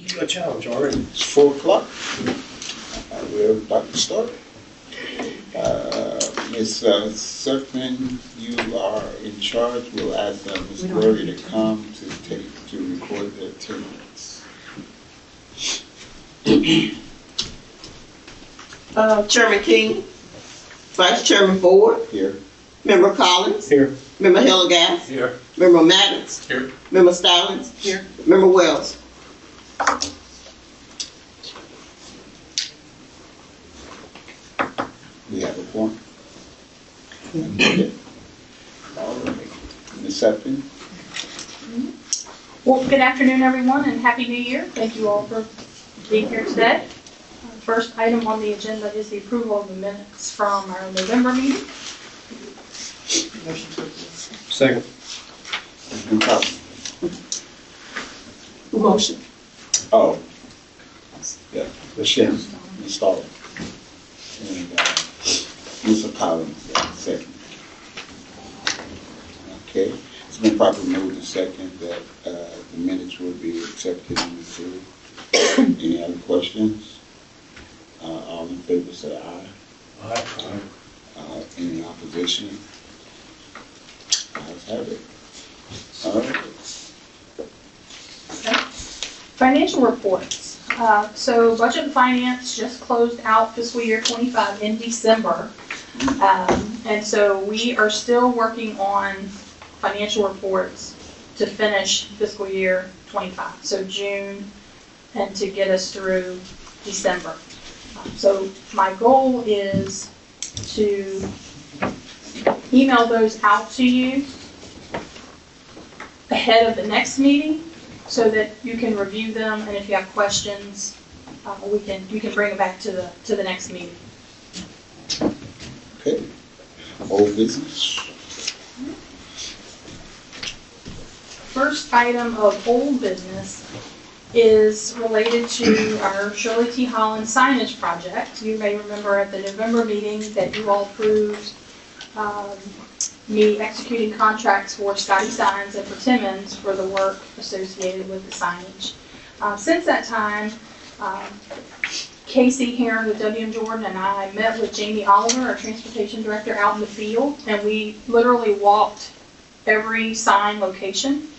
You got a challenge already. It's 4 o'clock. We're about to start. Ms. Suckman, you are in charge. We'll ask Ms. Gloria to come to record the attendance. Chairman King, Vice Chairman Ford, Here. Member Collins, Here. Member Hillegas, Here. Member Maddox, Here. Member Stallings, Here. Member Wells. We have a form. All right. Ms. Suckman. Well, good afternoon, everyone, and Happy New Year. Thank you all for being here today. First item on the agenda is the approval of the minutes from our November meeting. Second. Ms. Buchanan. Motion. Oh. Yeah. Ms. Stallings. And Mr. Collins, second. Okay. It's been properly moved and second that the minutes will be accepted and approved. Any other questions? All in favor say aye. Aye. Any opposition? Ayes have it. All right. Financial reports. So Budget and Finance just closed out fiscal year 25 in December. And so we are still working on financial reports to finish fiscal year 25, so June, and to get us through December. So my goal is to email those out to you ahead of the next meeting so that you can review them, and if you have questions, you can bring it back to the next meeting. Okay. Old business. First item of old business is related to our Shirley T. Holland signage project. You may remember at the November meeting that you all approved me executing contracts for Scotty Signs and for Timmons for the work associated with the signage. Since that time, Casey Heron with W.M. Jordan and I met with Jamie Oliver, our transportation director, out in the field, and we literally walked every sign location,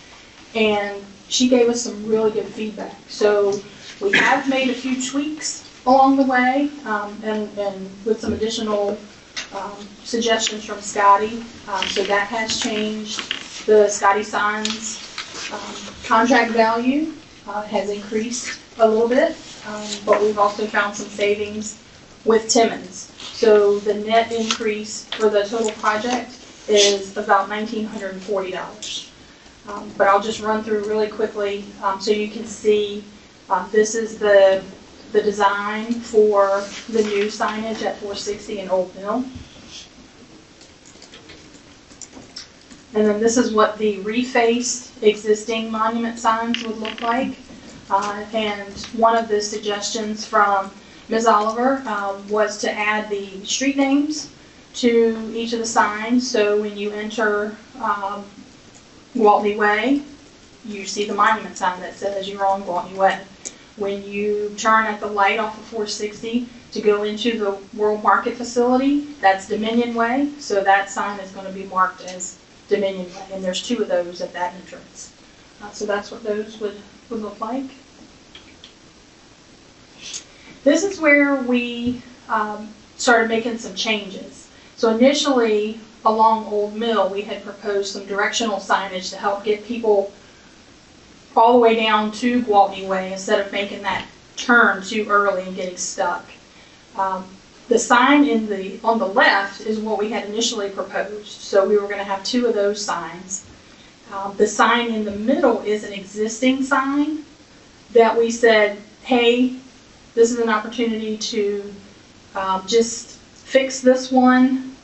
and she gave us some really good feedback. So we have made a few tweaks along the way, and with some additional suggestions from Scotty. So that has changed. The Scotty Signs contract value has increased a little bit, but we've also found some savings with Timmons. So the net increase for the total project is about $1,940. But I'll just run through really quickly so you can see this is the design for the new signage at 460 and Old Mill. And then this is what the refaced existing monument signs would look like. And one of the suggestions from Ms. Oliver was to add the street names to each of the signs. So when you enter Gwaltney Way, you see the monument sign that says you're on Gwaltney Way. When you turn at the light off of 460 to go into the World Market facility, that's Dominion Way. So that sign is going to be marked as Dominion Way, and there's 2 of those at that entrance. So that's what those would look like. This is where we started making some changes. So initially, along Old Mill, we had proposed some directional signage to help get people all the way down to Gwaltney Way instead of making that turn too early and getting stuck. The sign on the left is what we had initially proposed. So we were going to have 2 of those signs. The sign in the middle is an existing sign that we said, hey, this is an opportunity to just fix this one,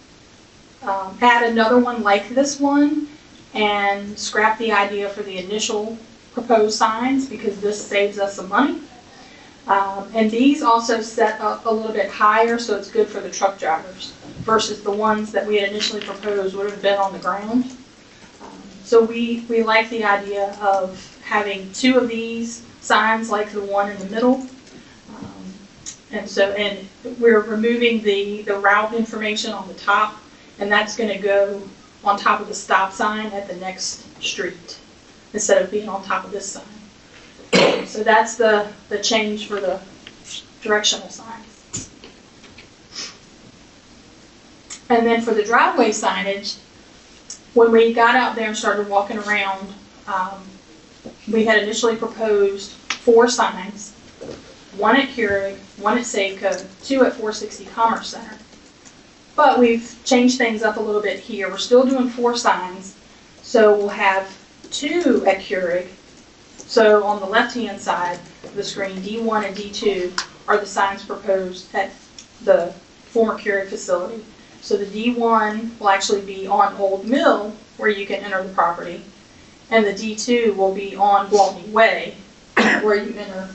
add another one like this one, and scrap the idea for the initial proposed signs because this saves us some money. And these also set up a little bit higher, so it's good for the truck drivers versus the ones that we had initially proposed would have been on the ground. So we like the idea of having 2 of these signs like the one in the middle. And we're removing the route information on the top, and that's gonna go on top of the stop sign at the next street, instead of being on top of this sign. So that's the change for the directional signs. And then for the driveway signage, when we got out there and started walking around, we had initially proposed 4 signs, 1 at Keurig, 1 at Safeco, 2 at 460 Commerce Center. But we've changed things up a little bit here. We're still doing 4 signs, so we'll have 2 at Keurig. So on the left-hand side of the screen, D1 and D2 are the signs proposed at the former Keurig facility. So the D1 will actually be on Old Mill, where you can enter the property, and the D2 will be on Gwaltney Way, where you enter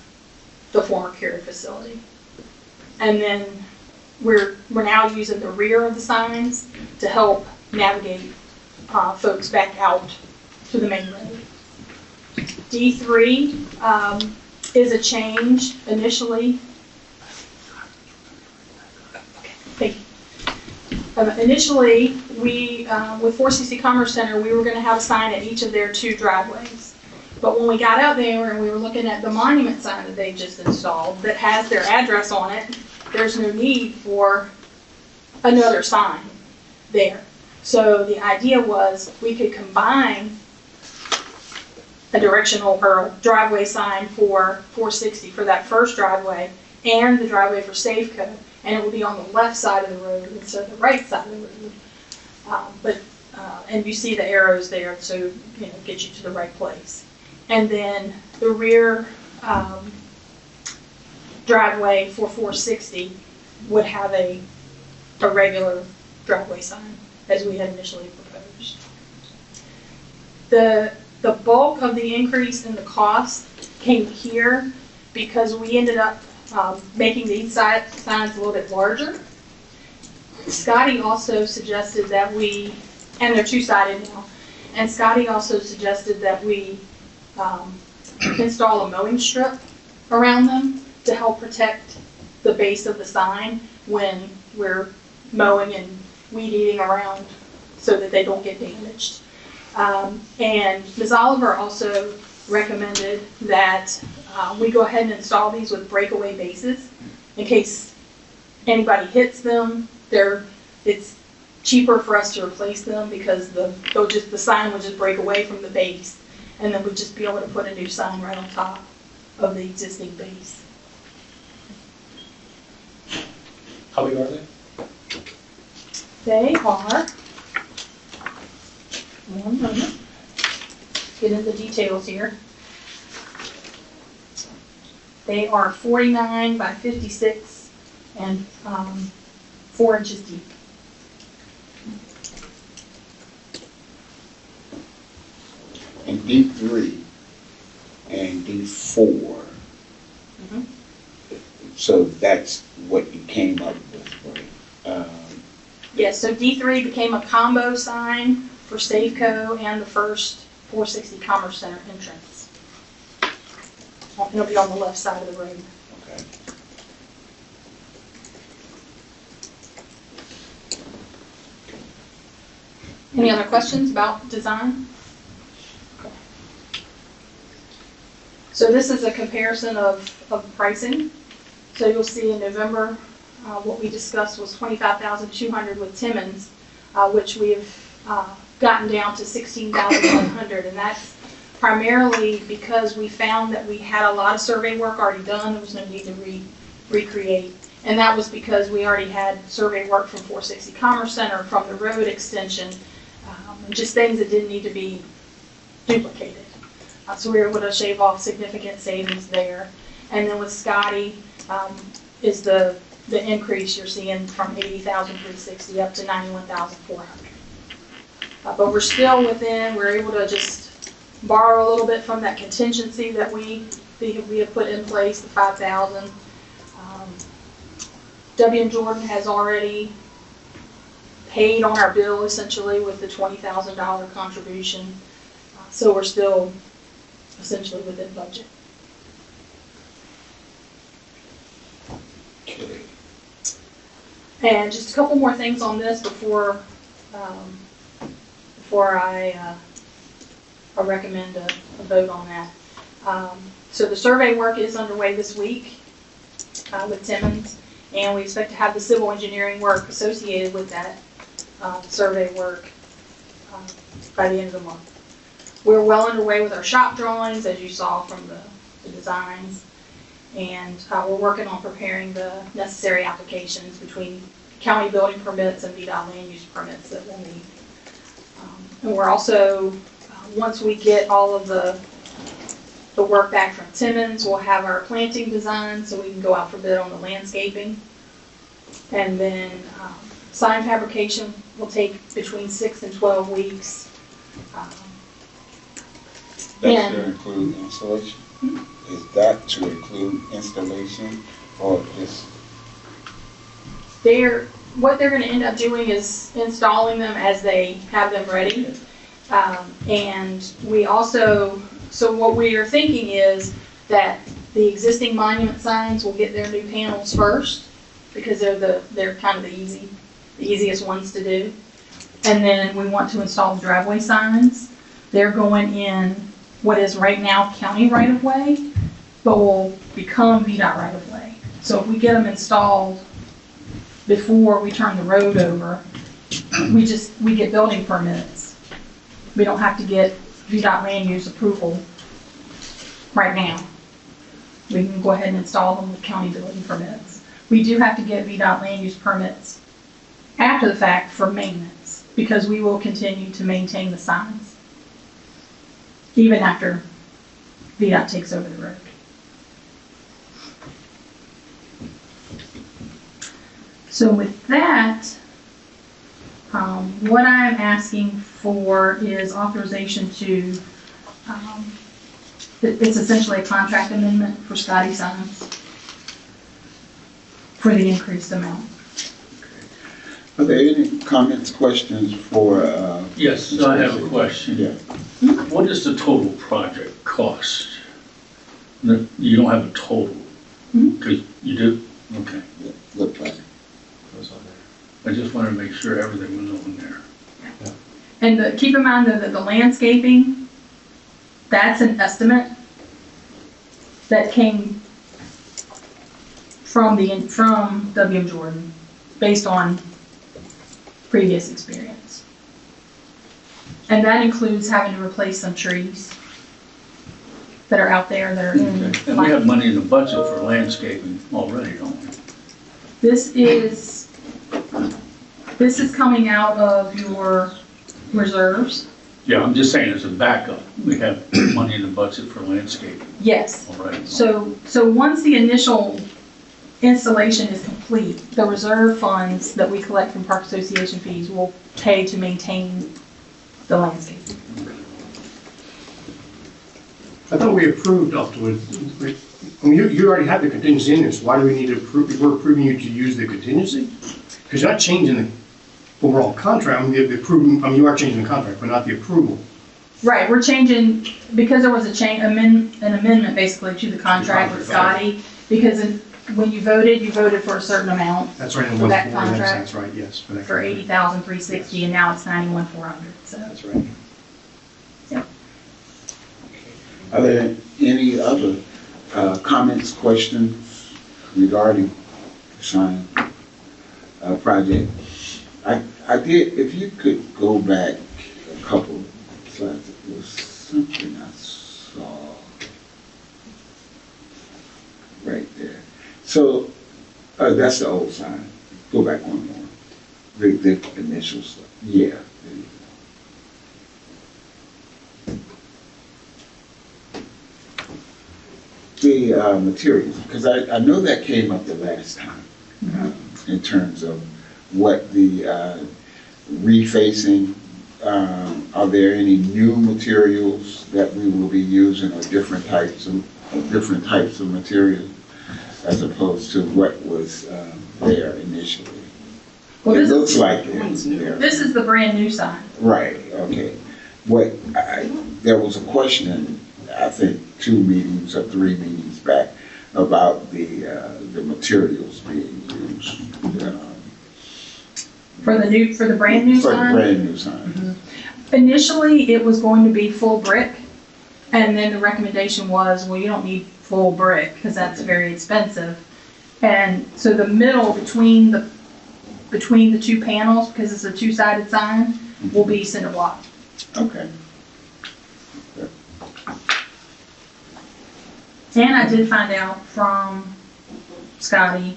the former Keurig facility. And then we're now using the rear of the signs to help navigate folks back out to the main road. D3 is a change initially. Initially, we, with 460 Commerce Center, we were going to have a sign at each of their 2 driveways. But when we got out there and we were looking at the monument sign that they just installed that has their address on it, there's no need for another sign there. So the idea was we could combine a directional or a driveway sign for 460 for that first driveway and the driveway for Safeco, and it will be on the left side of the road instead of the right side of the road. And you see the arrows there, so get you to the right place. And then the rear driveway for 460 would have a regular driveway sign, as we had initially proposed. The bulk of the increase in the cost came here because we ended up making these signs a little bit larger. Scotty also suggested that we, and they're 2-sided now, and Scotty also suggested that we install a mowing strip around them to help protect the base of the sign when we're mowing and weed eating around so that they don't get damaged. And Ms. Oliver also recommended that we go ahead and install these with breakaway bases in case anybody hits them. It's cheaper for us to replace them because the sign would just break away from the base, and then we'd just be able to put a new sign right on top of the existing base. How big are they? They are, one moment, get into the details here. They are 49 by 56 and 4 inches deep. And D3 and D4. Mhm. So that's what you came up with, right? Yes, so D3 became a combo sign for Safeco and the first 460 Commerce Center entrance. It'll be on the left side of the road. Okay. Any other questions about design? Okay. So this is a comparison of pricing. So you'll see in November, what we discussed was $25,200 with Timmons, which we've gotten down to $16,100, and that's primarily because we found that we had a lot of survey work already done. There was no need to recreate, and that was because we already had survey work from 460 Commerce Center, from the road extension, and just things that didn't need to be duplicated. So we were able to shave off significant savings there. And then with Scotty is the increase you're seeing from $80,360 up to $91,400. But we're still within, we're able to just borrow a little bit from that contingency that we have put in place, the $5,000. W. Jordan has already paid on our bill essentially with the $20,000 contribution. So we're still essentially within budget. And just a couple more things on this before I recommend a vote on that. So the survey work is underway this week with Timmons, and we expect to have the civil engineering work associated with that survey work by the end of the month. We're well underway with our shop drawings, as you saw from the designs, and we're working on preparing the necessary applications between county building permits and VDOT land use permits that we'll need. And we're also, once we get all of the work back from Timmons, we'll have our planting design so we can go out for bid on the landscaping. And then sign fabrication will take between 6 and 12 weeks. That's to include installation? Is that to include installation or just? What they're going to end up doing is installing them as they have them ready. And we also, so what we are thinking is that the existing monument signs will get their new panels first because they're kind of the easiest ones to do. And then we want to install the driveway signs. They're going in what is right now county right of way, but will become VDOT right of way. So if we get them installed before we turn the road over, we get building permits. We don't have to get VDOT land use approval right now. We can go ahead and install them with county building permits. We do have to get VDOT land use permits after the fact for maintenance, because we will continue to maintain the signs even after VDOT takes over the road. So with that, what I'm asking for is authorization to, it's essentially a contract amendment for Scotty Signs for the increased amount. Are there any comments, questions for? Yes, Mr. I have a President? question. Yeah. What is the total project cost? You don't have a total? Because you do? Okay. Yeah, look like. I just wanted to make sure everything was on there. And keep in mind that the landscaping, that's an estimate that came from W.M. Jordan based on previous experience. And that includes having to replace some trees that are out there that are in. Okay. And we have money in the budget for landscaping already, don't we? This is coming out of your reserves. Yeah, I'm just saying as a backup, we have money in the budget for landscaping Yes. already. So once the initial installation is complete, the reserve funds that we collect from Park Association fees will pay to maintain the landscape. I thought we approved afterwards. I mean, you already have the contingency in there, so why do we need to approve, we're approving you to use the contingency? Because you're not changing the overall contract, I mean, you are changing the contract, but not the approval. Right, we're changing, because there was an amendment basically to the contract with Scotty, because when you voted for a certain amount That's right, in For that 1/4, contract? that's right, yes. For that for contract. $80,360, and now it's $91,400, so. That's right. Are there any other comments, questions regarding the sign project? I did, if you could go back a couple slides, it was something I saw right there. So, that's the old sign. Go back one more. The initial stuff. Yeah. There you go. The materials, because I know that came up the last time in terms of what the refacing, are there any new materials that we will be using or different types of material as opposed to what was there initially? Well, It this looks is, like it's there. this is the brand new sign. Right, okay. There was a question, I think 2 meetings or 3 meetings back about the materials being used. For the brand new For the sign? brand new sign. Initially, it was going to be full brick, and then the recommendation was, well, you don't need full brick, because that's very expensive. And so the middle between the two panels, because it's a two-sided sign, will be cinder block. Okay. And I did find out from Scotty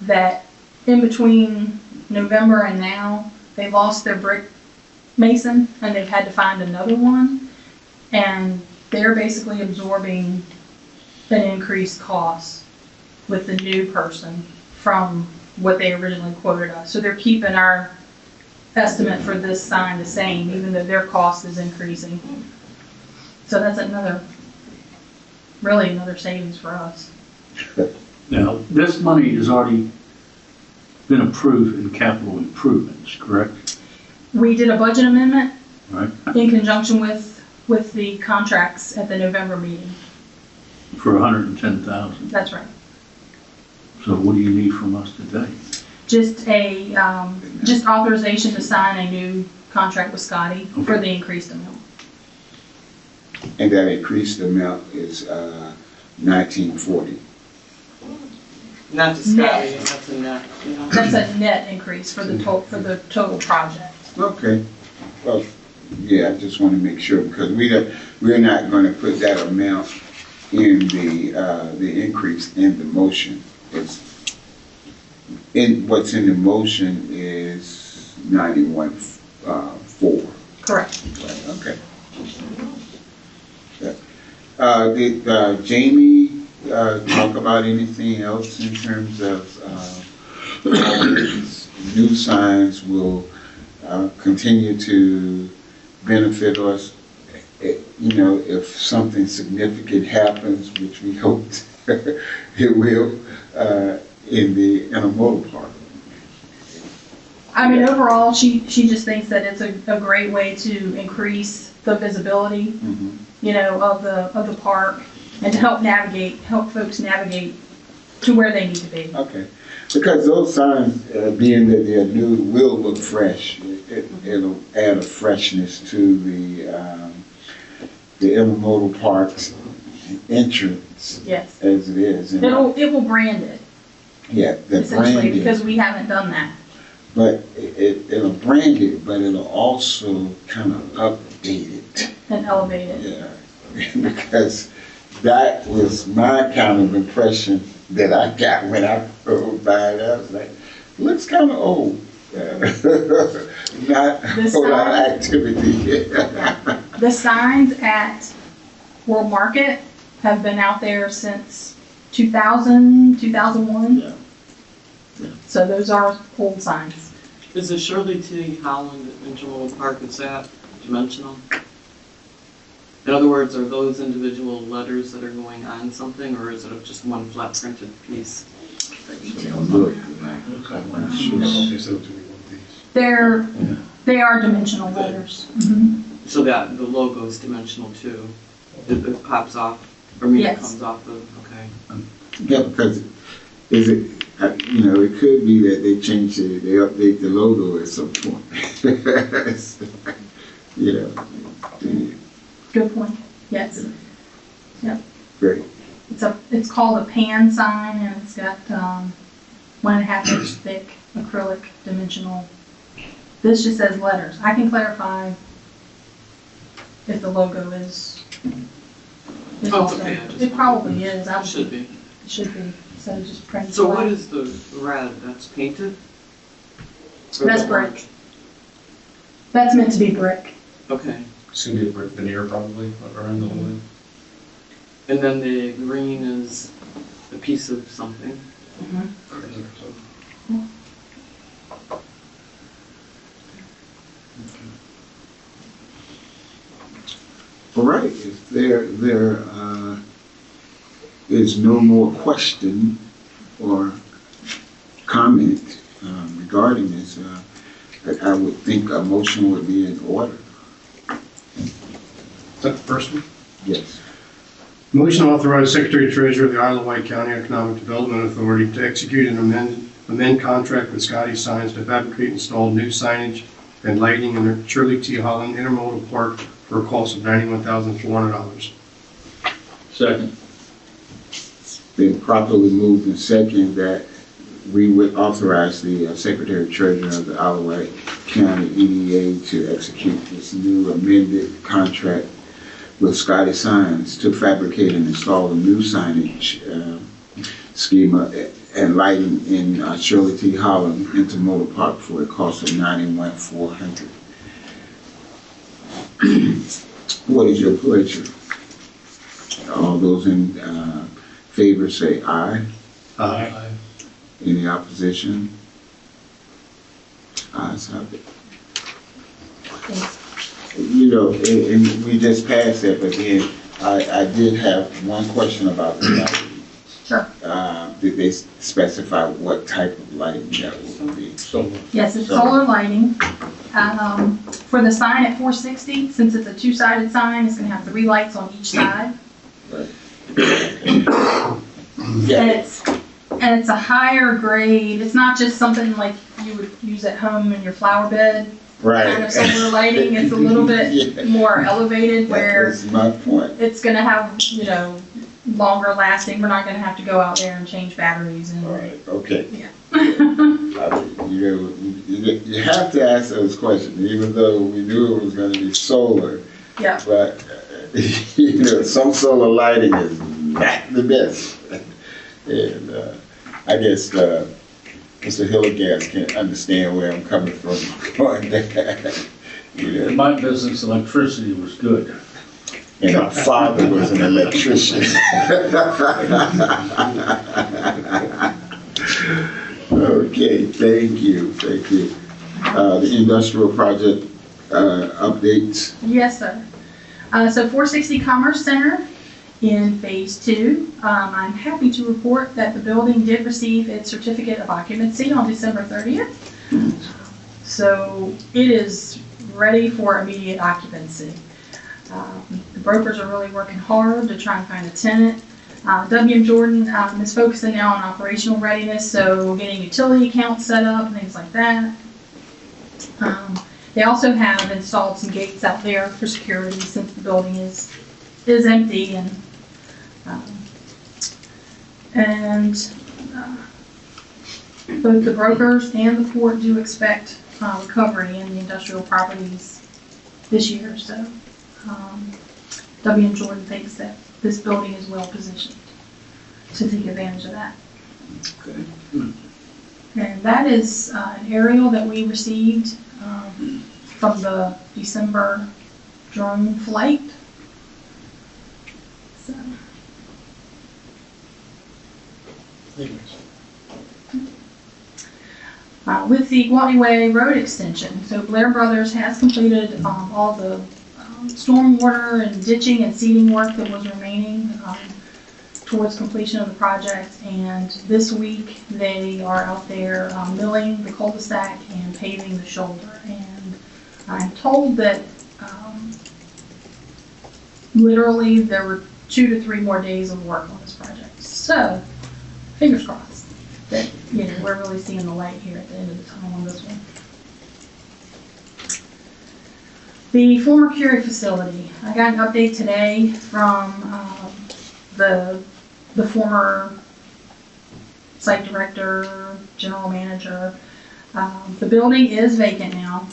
that in between November and now, they lost their brick mason and they've had to find another one. And they're basically absorbing an increased cost with the new person from what they originally quoted us. So they're keeping our estimate for this sign the same, even though their cost is increasing. So that's really another savings for us. Now, this money has already been approved in capital improvements, correct? We did a budget amendment Right, in conjunction with the contracts at the November meeting. for $110,000. That's right. So what do you need from us today? Just just authorization to sign a new contract with Scotty for the increased amount. And that increased amount is, 1940. Not to Scotty, that's a net, you know. That's a net increase for the total project. Okay. Well, yeah, I just want to make sure, because we're not going to put that amount in the increase in the motion. What's in the motion is 91.4. Correct. Okay. Did Jamie talk about anything else in terms of how these new signs will continue to benefit us? You know, if something significant happens, which we hope it will, in the intermodal park. I mean, overall, she just thinks that it's a great way to increase the visibility, Mhm. you know, of the park, and to help folks navigate to where they need to be. Okay, because those signs, being that they're new, will look fresh. It'll add a freshness to the intermodal park's entrance Yes. as it is. And It will brand it, yeah, the essentially, branding, because we haven't done that. but it'll brand it, but it'll also kind of update it. And elevate it. Yeah, because that was my kind of impression that I got when I rode by it. I was like, looks kind of old. Not a This whole lot of sign? activity. The signs at World Market have been out there since 2000, 2001. Yeah. So those are old signs. Is the Shirley T. Holland Intermodal Park, is that dimensional? In other words, are those individual letters that are going on something, or is it just one flat printed piece? Look, They are dimensional letters. Mhm. So that the logo is dimensional too? It pops off, or I mean, it Yes. comes off of, okay. yeah, because you know, it could be that they change it, they update the logo at some point. You know, Good point. Yes. great. It's called a pan sign, and it's got 1.5 inch thick acrylic dimensional. This just says letters. I can clarify if the logo is. Oh, it's also- okay, I just- It probably is. It should be. It should be. So just print. So what black. is the red, that's painted? Or That's the brick. orange? That's meant to be brick. Okay, It's gonna be a brick veneer probably around the whole thing. and then the green is a piece of something. All right, if there is no more question or comment regarding this, I would think a motion would be in order. Is that the first one? Yes. Motion to authorize Secretary Treasurer of the Isle of Wight County Economic Development Authority to execute an amend contract with Scotty Signs to fabricate and install new signage and lighting in the Shirley T. Holland Intermodal Park for a cost of $91,400. Second. Been properly moved and second that we would authorize the Secretary Treasurer of the Alawite County EDA to execute this new amended contract with Scotty Signs to fabricate and install a new signage schema and lighting in Shirley T. Holland Intermodal Park for a cost of $91,400. What is your pleasure? All those in favor say aye. Aye. Any opposition? Ayes have it. You know, and we just passed that, but then I did have one question about the lighting. Sure. Did they specify what type of lighting that would be? So, Yes, it's So- solar lighting. For the sign at 460, since it's a two-sided sign, it's gonna have 3 lights on each side. Right. And Yeah, it's a higher grade. It's not just something like you would use at home in your flower bed kind of right. solar lighting. It's a little bit Yeah. more elevated where That's my point. it's gonna have, longer lasting. We're not gonna have to go out there and change batteries and. All right, okay. Yeah. You have to ask those questions, even though we knew it was gonna be solar. Yeah. But, some solar lighting is not the best. And I guess Mr. Hilligas can understand where I'm coming from. my business, electricity was good. And my father was an electrician. Okay, thank you. The industrial project updates. Yes, sir. So 460 Commerce Center in Phase 2. I'm happy to report that the building did receive its certificate of occupancy on December 30th. So it is ready for immediate occupancy. The brokers are really working hard to try and find a tenant. W.M. Jordan is focusing now on operational readiness, so getting utility accounts set up and things like that. They also have installed some gates out there for security since the building is empty, and both the brokers and the port do expect recovery in the industrial properties this year. So W.M. Jordan thinks that this building is well positioned to take advantage of that. Okay. And that is an aerial that we received from the December drone flight. So. With the Guadney Way Road extension, so Blair Brothers has completed all the stormwater and ditching and seeding work that was remaining towards completion of the project, and this week they are out there milling the cul-de-sac and paving the shoulder. And I'm told that literally there were 2 to 3 more days of work on this project. So fingers crossed that we're really seeing the light here at the end of the tunnel on this one. The former Curie facility, I got an update today from the former site director, general manager. The building is vacant now.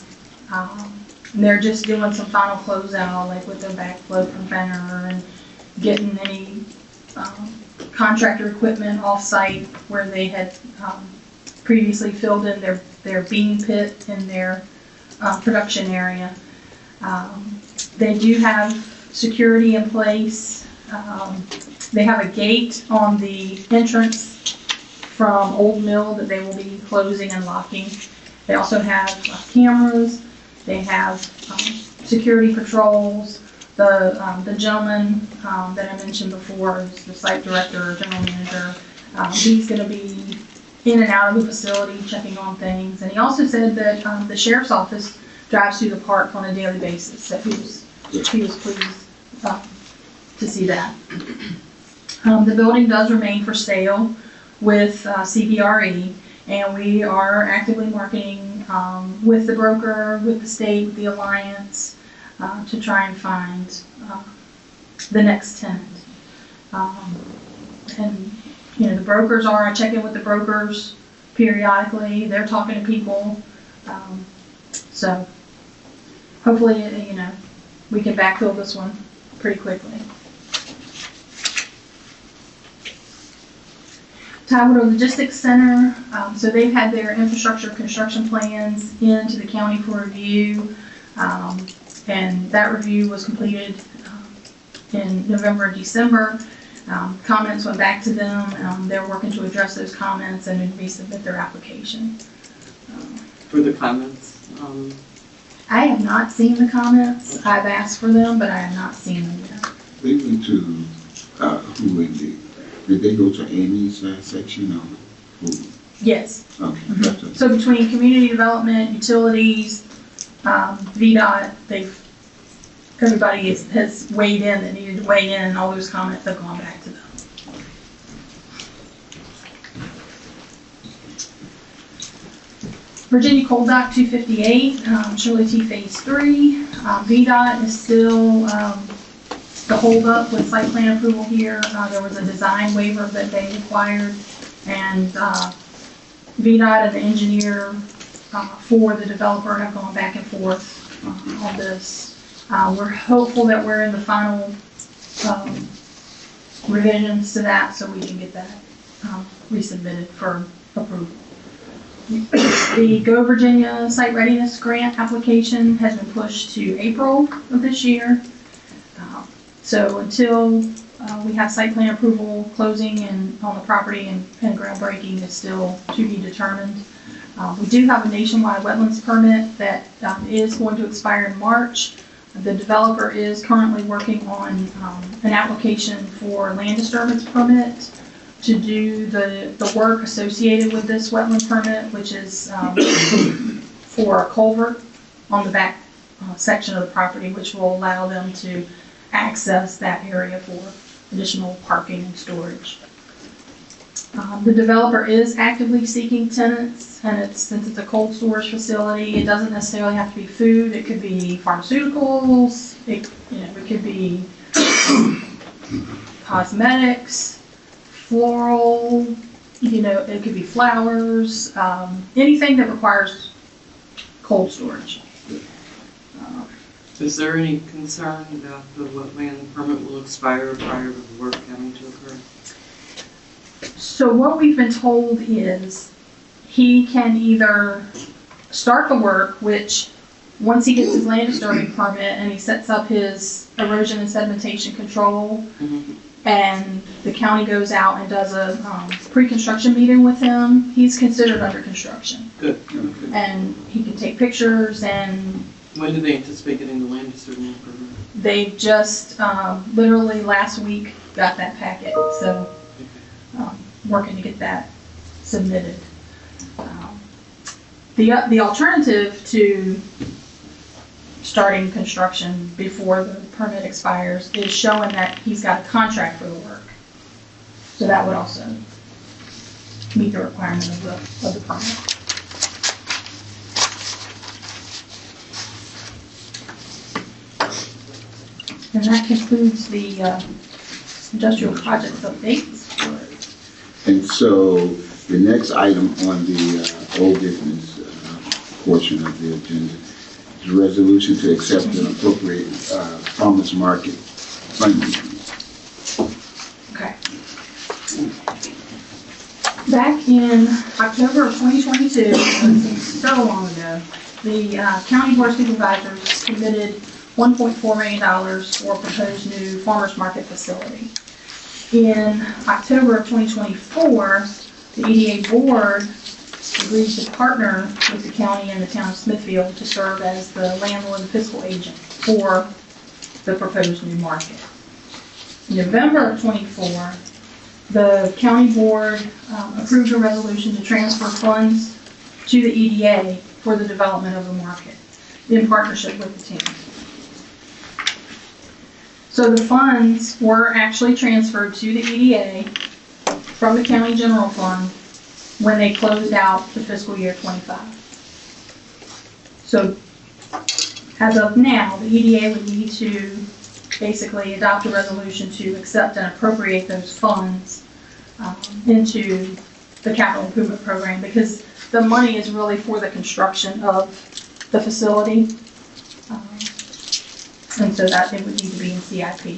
They're just doing some final closeout, like with the backflow preventer and getting any contractor equipment off-site where they had previously filled in their bean pit in their production area. They do have security in place. They have a gate on the entrance from Old Mill that they will be closing and locking. They also have cameras. They have security patrols. The gentleman that I mentioned before is the site director, general manager. He's going to be in and out of the facility checking on things. And he also said that the sheriff's office drives through the park on a daily basis. So he was pleased to see that. The building does remain for sale with CBRE, And we are actively marketing with the broker, with the state, with the alliance, to try and find the next tenant. And, you know, the brokers are, I check in with the brokers periodically, they're talking to people. So hopefully, you know, we can backfill this one pretty quickly. Tidewater Logistics Center, so they've had their infrastructure construction plans into the county for review, and that review was completed in November and December. Comments went back to them. They're working to address those comments and then resubmit their application. For the comments, I have not seen the comments. I've asked for them, but I have not seen them yet. They went to, who did they go to Amy's section or who? Yes. Okay. Mhm. That's it. So between community development, utilities, VDOT, everybody has weighed in that needed to weigh in, and all those comments have gone back to them. Virginia Coal Dock 258, Shirley T Phase 3. VDOT is still the holdup with site plan approval here. There was a design waiver that they required, and VDOT and the engineer for the developer have gone back and forth on this. We're hopeful that we're in the final revisions to that so we can get that resubmitted for approval. The Go Virginia Site Readiness Grant application has been pushed to April of this year. So until we have site plan approval, closing and on the property and groundbreaking is still to be determined. We do have a nationwide wetlands permit that is going to expire in March. The developer is currently working on an application for a land disturbance permit to do the work associated with this wetland permit, which is for a culvert on the back section of the property, which will allow them to access that area for additional parking and storage. The developer is actively seeking tenants, and since it's a cold storage facility, it doesn't necessarily have to be food. It could be pharmaceuticals. It could be cosmetics, floral. It could be flowers. Anything that requires cold storage. is there any concern that the wetland permit will expire prior to the work having to occur? So what we've been told is he can either start the work, which once he gets his land disturbing permit and he sets up his erosion and sedimentation control, and the county goes out and does a pre-construction meeting with him, he's considered under construction. Good. And he can take pictures, and When do they anticipate getting the land disturbance permit? they just literally last week got that packet, so working to get that submitted. The alternative to starting construction before the permit expires is showing that he's got a contract for the work. So that would also meet the requirement of the permit. And that concludes the industrial projects updates. And so the next item on the old business portion of the agenda is a resolution to accept and appropriate farmers market funding. Okay. Back in October of 2022, so long ago, the County Board of Supervisors committed $1.4 million for a proposed new farmers market facility. In October of 2024, the EDA board agreed to partner with the county and the town of Smithfield to serve as the landlord and fiscal agent for the proposed new market. In November of 24, the county board approved a resolution to transfer funds to the EDA for the development of the market in partnership with the town. So the funds were actually transferred to the EDA from the county general fund when they closed out the fiscal year 25. So as of now, the EDA would need to basically adopt a resolution to accept and appropriate those funds into the capital improvement program, because the money is really for the construction of the facility. And so that it would need to be in CIP.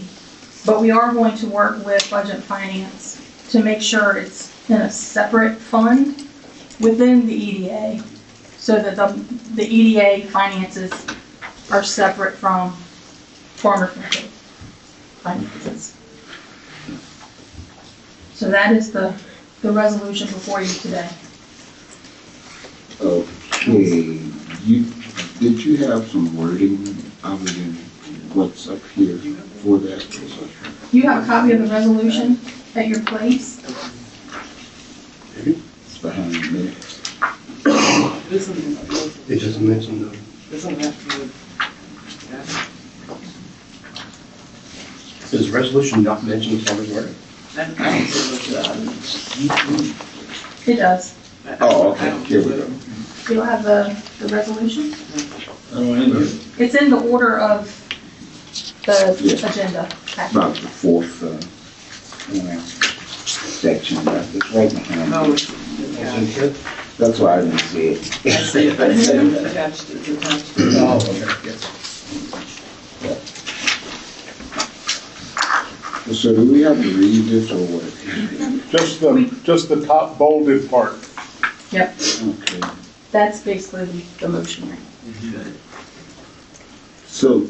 But we are going to work with Budget and Finance to make sure it's in a separate fund within the EDA, so that the EDA finances are separate from farmers market finances. So that is the resolution before you today. Okay, did you have some wording other than what's up here for that? You have a copy of the resolution at your place. It's behind me. It doesn't mention the, Isn't that good? does the resolution not mention farmer's market? I don't see what It does. Oh, okay, here we go. You don't have the resolution? I don't either. It's in the order of the Yeah. agenda. About the fourth section, it's right behind Oh, me. yeah. That's why I didn't see it. I see it, but it's attached, it's attached. Oh, okay, yes. So do we have to read this or what? Just the top bolded part. Yep, Okay. that's basically the motion. So,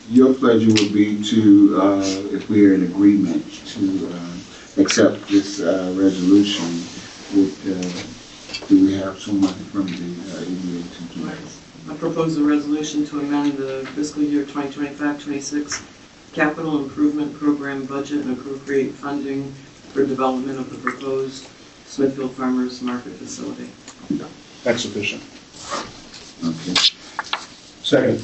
your pleasure would be to, if we are in agreement, to accept this resolution. Do we have someone from the EDA to do it? I propose a resolution to amend the fiscal year 2025-26 capital improvement program budget and appropriate funding for development of the proposed Smithfield Farmers Market facility. That's sufficient. Okay. Second.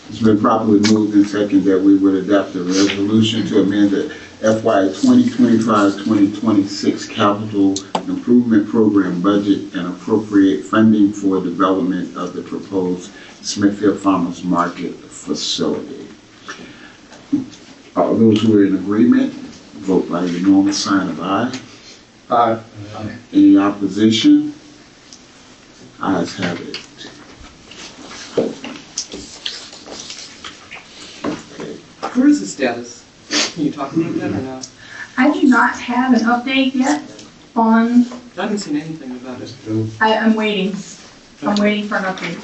It's been properly moved and second that we would adopt a resolution to amend the FY 2025-2026 capital improvement program budget and appropriate funding for development of the proposed Smithfield Farmers Market facility. All those who are in agreement, vote by the normal sign of aye. Aye. Any opposition? Ayes have it. Okay. Where is the status? Can you talk about that or not? I do not have an update yet on, I haven't seen anything about it. I'm waiting. I'm waiting for an update.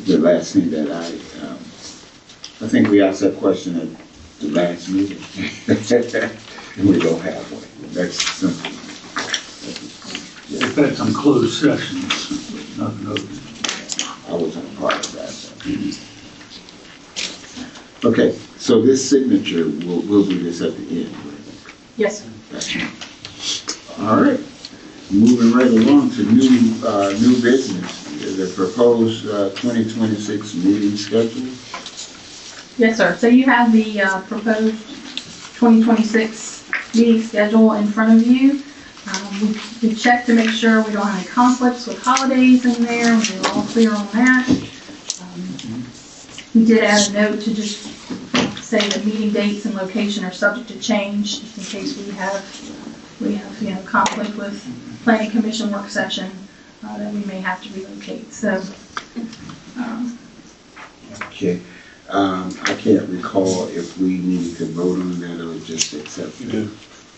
The last thing that I think we asked that question at the last meeting. And we don't have one. That's simple. We've had some closed sessions, but nothing open. I wasn't a part of that. Okay, so this signature, we'll do this at the end. Yes, sir. All right, moving right along to new business, the proposed 2026 meeting schedule. Yes, sir. So you have the proposed 2026 meeting schedule in front of you. We checked to make sure we don't have any conflicts with holidays in there. We're all clear on that. We did add a note to just say that meeting dates and location are subject to change, just in case we have conflict with planning commission work session that we may have to relocate. So, Okay, I can't recall if we needed to vote on that or just accept it. You do.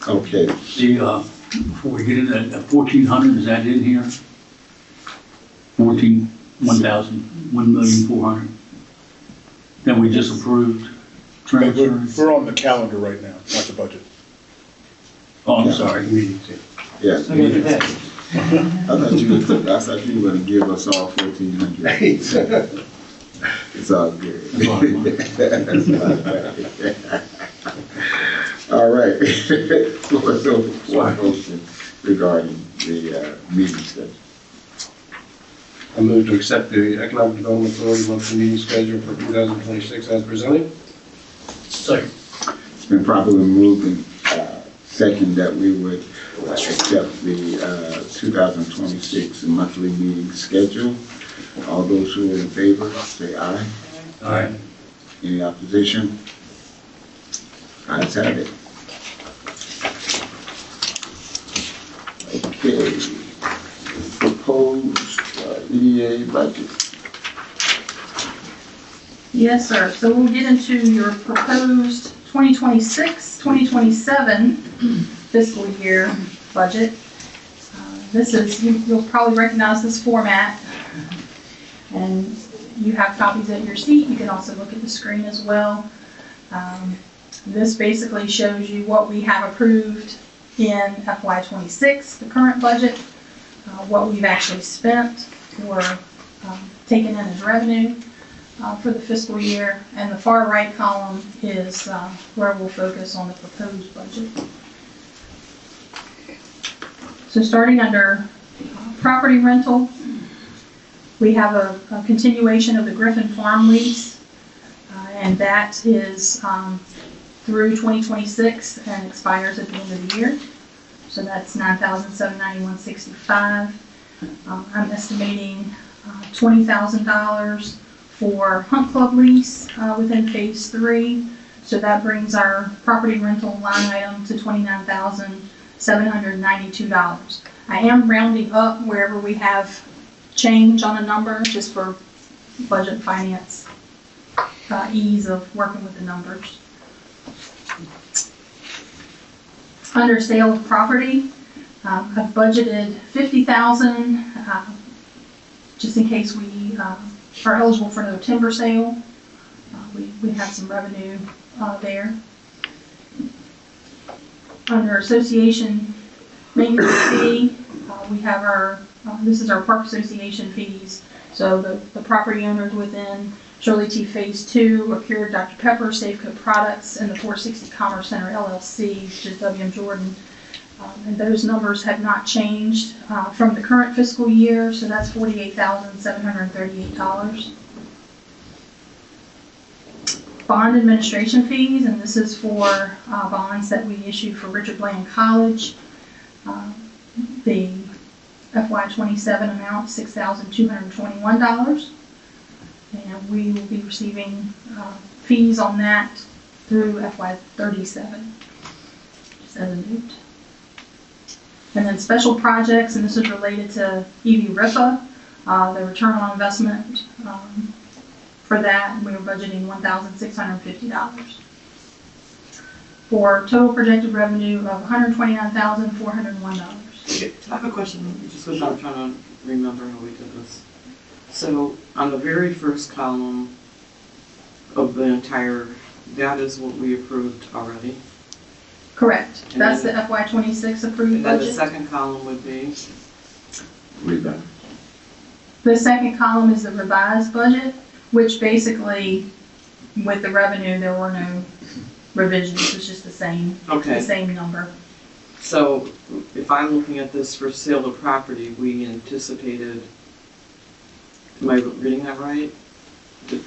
Okay, Before we get into that, 1,400, is that in here? 1,400. Then we just approved transfers. We're on the calendar right now, not the budget. Oh, I'm Yeah. sorry. yeah. I thought you were gonna give us all 1,400. It's all good. All right. One motion regarding the meeting schedule. I move to accept the Economic Development Authority monthly meeting schedule for 2026 as presented. Second. It's been properly moved and second that we would accept the 2026 monthly meeting schedule. All those who are in favor, say aye. Aye. Any opposition? Ayes have it. Okay. Proposed EDA budget. Yes, sir. So we'll get into your proposed 2026, 2027 fiscal year budget. This is, you'll probably recognize this format. And you have copies at your seat. You can also look at the screen as well. This basically shows you what we have approved in FY26, the current budget, what we've actually spent or taken in as revenue for the fiscal year. And the far right column is where we'll focus on the proposed budget. So starting under property rental, we have a continuation of the Griffin Farm lease, and that is through 2026 and expires at the end of the year. So that's $9,791.65. I'm estimating $20,000 for Hunt Club lease within phase 3. So that brings our property rental line item to $29,792. I am rounding up wherever we have change on a number, just for budget finance ease of working with the numbers. Under sale of property, I've budgeted $50,000 just in case we are eligible for no timber sale. We have some revenue there. Under association maintenance fee, we have our this is our Park Association fees. So the property owners within Shirley T. Phase 2 are Pure Dr. Pepper, Safeco Products, and the 460 Commerce Center LLC, which is W.M. Jordan. And those numbers have not changed from the current fiscal year, so that's $48,738. Bond administration fees, and this is for bonds that we issue for Richard Bland College. The FY27 amount, $6,221. And we will be receiving fees on that through FY37, just as a note. And then special projects, and this is related to EV-RIPA, the return on investment for that, we were budgeting $1,650. For total projected revenue of $129,401. Okay, I have a question, just because I'm trying to remember how we did this. So on the very first column of the entire, that is what we approved already. Correct. And That's the then- FY26 approved And then the budget. second column would be, Rebound. The second column is the revised budget, which basically, with the revenue, there were no revisions. It's just the same okay, number. so if I'm looking at this for sale of property, we anticipated, am I reading that right? The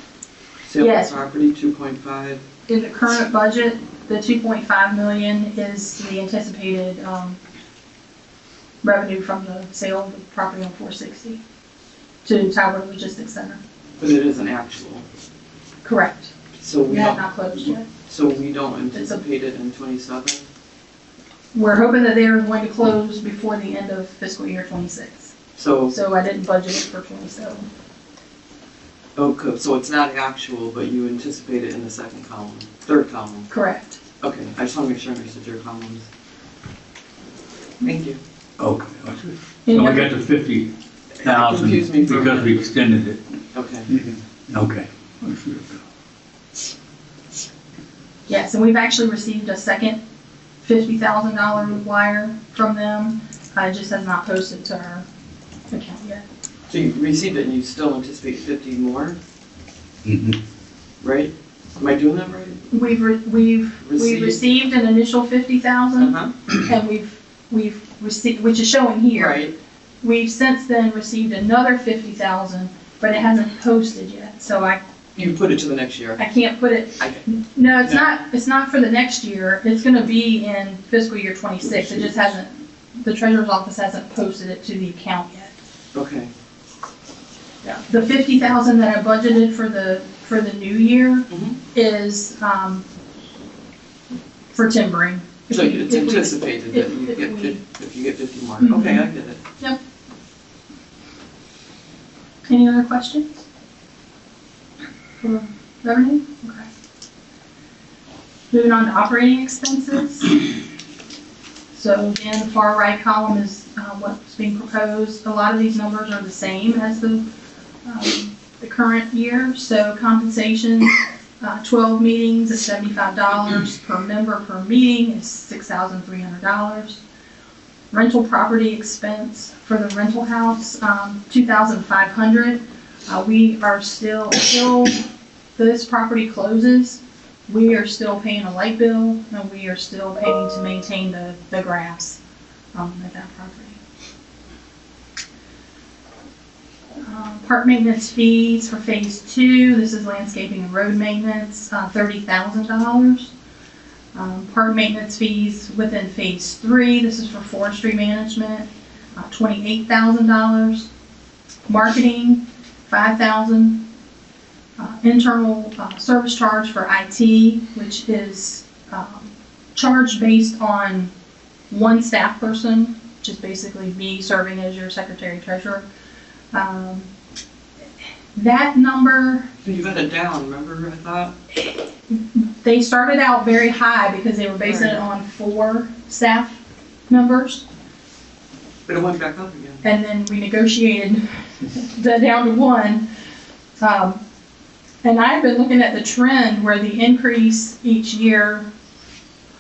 sale Yes. of property, 2.5? In the current budget, the $2.5 million is the anticipated revenue from the sale of the property on 460 to Tower Logistics Center. But it isn't actual. Correct. So We have not closed yet. So we don't anticipate it in 27? We're hoping that they are going to close before the end of fiscal year 26. So, So I didn't budget it for 27. okay, so it's not actual, but you anticipate it in the second column, third column. Correct. Okay, I just want to make sure I understood your columns. Thank you. Okay. I see. Any So we other- got to 50,000 Confused me for a because we minute. extended it. Okay. Okay. I see. Yes, and we've actually received a second $50,000 wire from them. It just has not posted to our account yet. So you received it and you still anticipate 50 more, Mhm. right? Am I doing that right? We've Received? received an initial 50,000, Uh-huh. and we've received, which is showing here. Right. We've since then received another 50,000, but it hasn't posted yet. So I You put it to the next year. I can't put it, Okay. no, it's No. not, it's not for the next year. It's gonna be in fiscal year 26. It just hasn't, the treasurer's office hasn't posted it to the account yet. Okay. The 50,000 that I budgeted for the new year Mhm. is, for timbering. If So we- it's if we- anticipated that you if get we- 50, if you get 50 more. Mhm. Okay, I get it. Any other questions? For revenue? Okay. Moving on to operating expenses. So again, the far right column is what's being proposed. A lot of these numbers are the same as the current year. So compensation, 12 meetings is $75 per member per meeting is $6,300. Rental property expense for the rental house, $2,500. We are still, until this property closes, we are still paying a light bill and we are still paying to maintain the grass at that property. Park maintenance fees for phase 2, this is landscaping and road maintenance, $30,000. Park maintenance fees within phase 3, this is for forestry management, $28,000. Marketing, $5,000. Internal service charge for IT, which is charged based on one staff person, which is basically me serving as your secretary treasurer. That number, You got it down, remember, I thought? they started out very high because they were basing it on 4 staff members, But it went back up again. and then we negotiated that down to 1. And I've been looking at the trend where the increase each year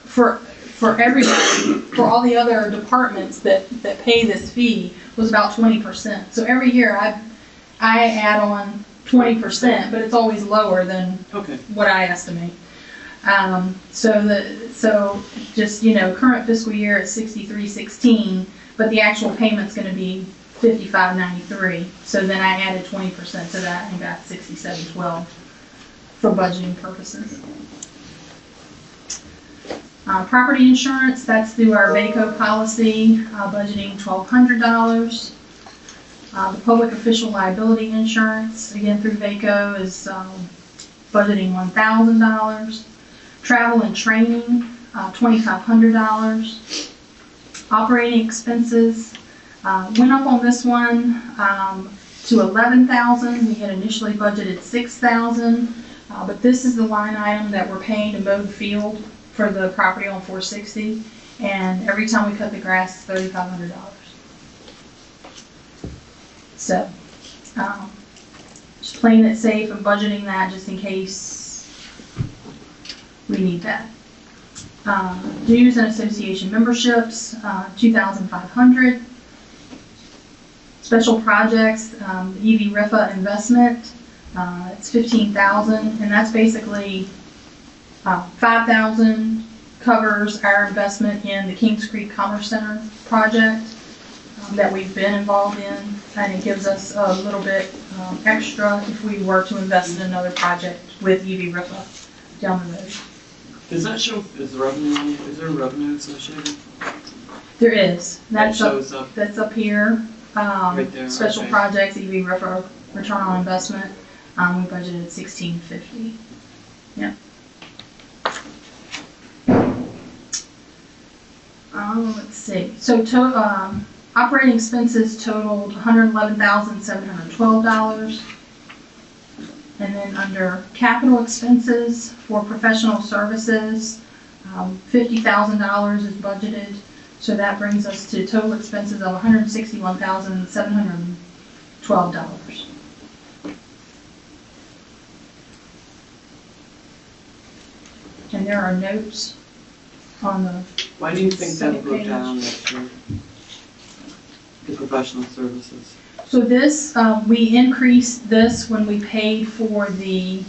for everybody, for all the other departments that pay this fee was about 20%. So every year I add on 20%, but it's always lower than Okay. what I estimate. So just, you know, current fiscal year is 6316, but the actual payment's gonna be 5593. So then I added 20% to that and got 6712 for budgeting purposes. Property insurance, that's through our VACO policy, budgeting $1,200. The public official liability insurance, again through VACO, is budgeting $1,000. Travel and training, $2,500. Operating expenses, went up on this one to $11,000. We had initially budgeted $6,000, but this is the line item that we're paying to mow the field for the property on 460, and every time we cut the grass, it's $3,500. So, just playing it safe and budgeting that just in case we need that. Dues and association memberships, $2,500. Special projects, EV RIFA investment, it's $15,000, and that's basically $5,000 covers our investment in the Kings Creek Commerce Center project that we've been involved in, and it gives us a little bit extra if we were to invest in another project with EV RIFA down the road. Does that show, is there revenue associated? There is. That That's shows up. That's up here. Right there, Special okay. projects, EV RIFA, return on investment. We budgeted $1,650. Yeah. Let's see. So operating expenses totaled $111,712. And then under capital expenses for professional services, $50,000 is budgeted. So that brings us to total expenses of $161,712. And there are notes on the, Why do you think that'll Second go page. down next year? The professional services. so this, we increased this when we paid for the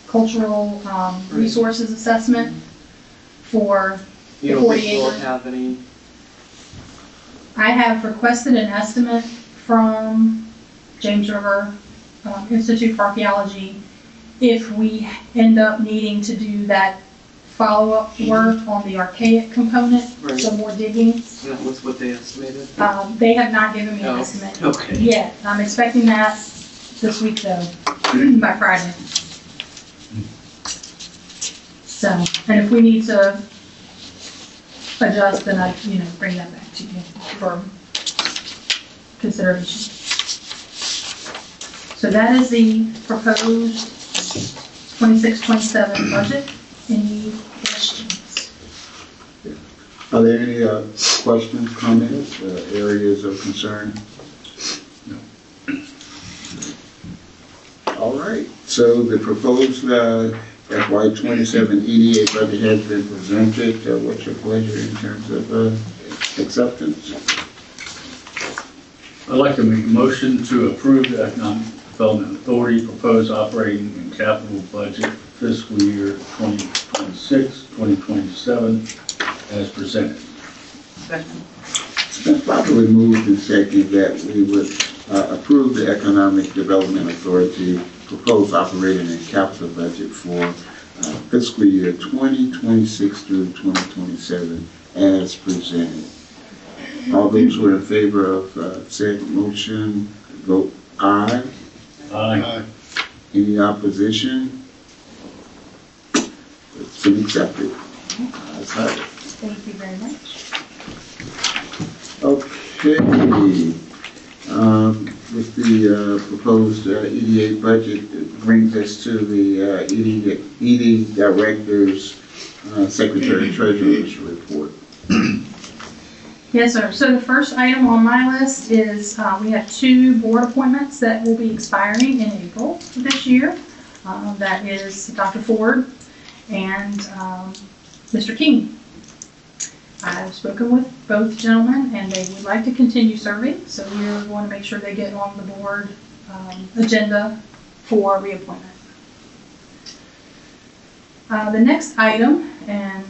cultural resources assessment for You don't think 48 we'll hours. have any, I have requested an estimate from James River Institute for Archaeology if we end up needing to do that follow-up work on the archaic component, Right. some more digging. That was what they estimated? They have not given me an No. estimate Okay. yet. I'm expecting that this week though, by Friday. So, and if we need to adjust, then I, bring that back to you for consideration. So that is the proposed 26-27 budget. Any questions? Are there any questions, comments, areas of concern? No. All right, so the proposed FY '27 EDA budget has been presented. What's your pleasure in terms of acceptance? I'd like to make a motion to approve the Economic Development Authority proposed operating and capital budget fiscal year 2026, 2027 as presented. Second. It's been properly moved and seconded that we would approve the Economic Development Authority proposed operating and capital budget for fiscal year 2026 through 2027 as presented. All those who are in favor of said motion, vote aye. Aye. Any opposition? It's been accepted. Ayes have it. Thank you very much. Okay, with the proposed EDA budget, it brings us to the ED Director's Secretary Treasurer's report. Yes, sir. So the first item on my list is we have 2 board appointments that will be expiring in April of this year. That is Dr. Ford and Mr. King. I've spoken with both gentlemen and they would like to continue serving, so we're going to make sure they get on the board agenda for reappointment. The next item, and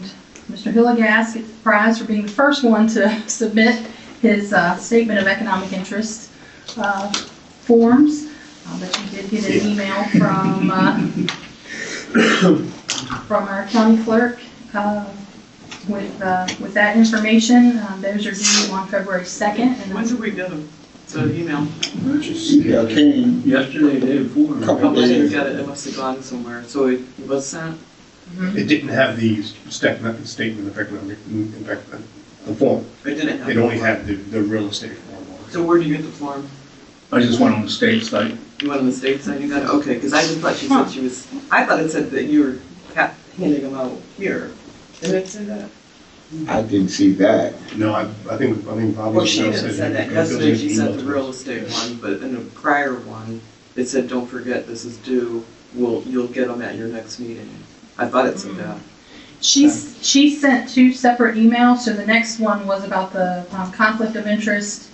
Mr. Hillegas gets the prize for being the first one to submit his Statement of Economic Interest forms, but you did get an email from our county clerk with that information. Those are due on February 2nd. And When did we get them? The email? Yeah, came Yesterday, day before. Couple Oh, I didn't days. get it. It must have gone somewhere. So it was sent? It didn't have the statement of economic impact, the form. It didn't have. It only had the real estate form on it. So where did you get the form? I just went on the state site. You went on the state side, you got it? Okay, because I just thought she said she was, I thought it said that you were handing them out here. Didn't it say that? I didn't see that. No, I think Bobby. Well, she didn't say that. Yesterday she sent the email to real us. estate one, but in the prior one, it said, don't forget, this is due. You'll get them at your next meeting. I thought it said that. she sent 2 separate emails. So the next one was about the Conflict of Interest,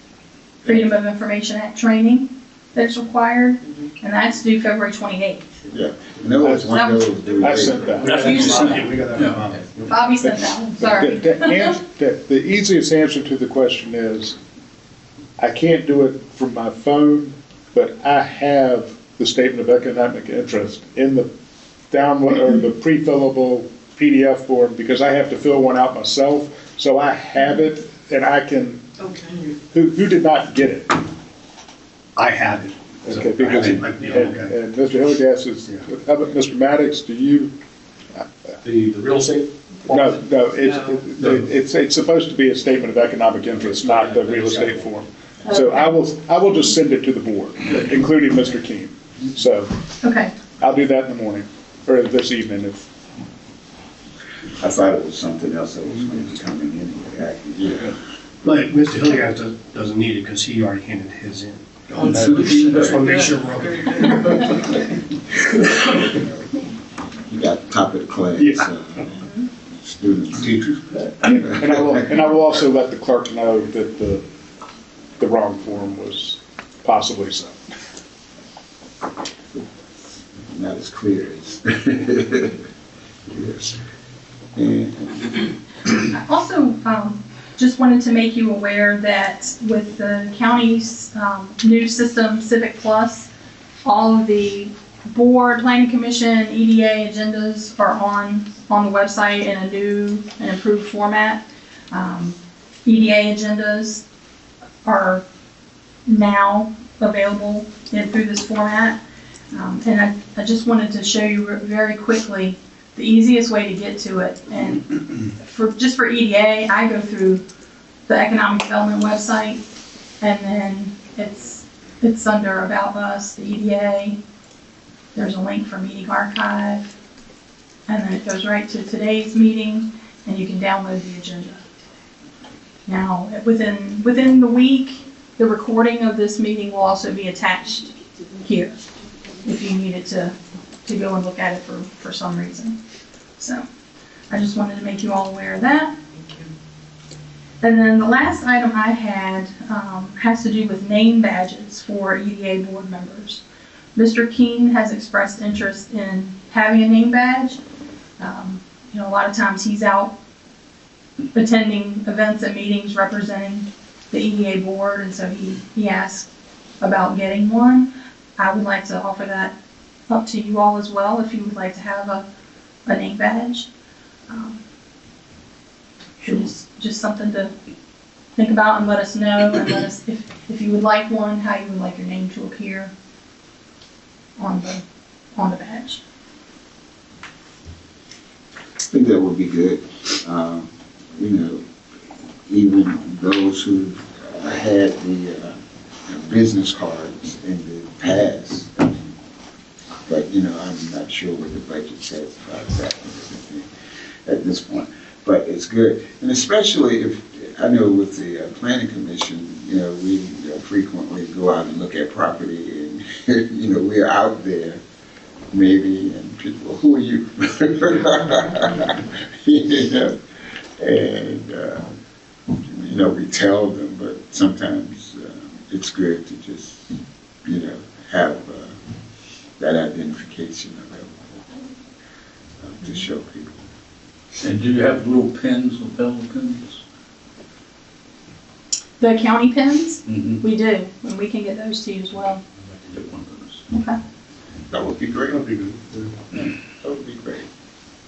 Freedom of Information Act training that's required, and that's due February 28th. Yeah. No, it's one of those. I sent that. You sent Yeah, we got that from Bobby. Bobby sent that one, sorry. The easiest answer to the question is, I can't do it from my phone, but I have the Statement of Economic Interest in the download, or the pre-fillable PDF form, because I have to fill one out myself, so I have it, and I can, Okay. who did not get it? I had it. So Okay, because, I- and yeah, okay. Mr. Hillegas is, how about Mr. Maddox, do you? The real estate? No, No. it's supposed to be a statement of economic interest, not the real estate form. So I will just send it to the board, including Mr. King. So Okay, I'll do that in the morning, or this evening if. I thought it was something else that was going to be coming anyway. Yeah. But Mr. Hillegas doesn't need it because he already handed his in. Oh, Just want to make sure we're okay. You got top of the class. Yeah. Students, teachers. And I will also let the clerk know that the wrong form was possibly sent. Not as clear as. Yes. And I also just wanted to make you aware that with the county's new system, Civic Plus, all of the board, planning commission, EDA agendas are on the website in a new and improved format. EDA agendas are now available through this format. And I just wanted to show you very quickly the easiest way to get to it. And just for EDA, I go through the Economic Development website, and then it's under About Us, the EDA. There's a link for Meeting Archive, and then it goes right to today's meeting, and you can download the agenda. Now, within the week, the recording of this meeting will also be attached here, if you needed to go and look at it for some reason. So, I just wanted to make you all aware of that. And then the last item I had has to do with name badges for EDA board members. Mr. King has expressed interest in having a name badge. A lot of times he's out attending events and meetings representing the EDA board, and so he asked about getting one. I would like to offer that up to you all as well, if you would like to have a name badge. Just something to think about, and let us know, and let us, if you would like one, how you would like your name to appear on the badge. I think that would be good. Even those who had the business cards in the past, but I'm not sure what the budget says about that at this point. But it's good, and especially if I know with the planning commission, we frequently go out and look at property, and we're out there maybe, and people, who are you? And we tell them, but sometimes it's good to just have that identification available to show people. And do you have little pins, lapel pins? The county pins, Mm-hmm. we do, and we can get those to you as well. I'd like to get one of those. Okay. That would be great. That'd be good. That would be great.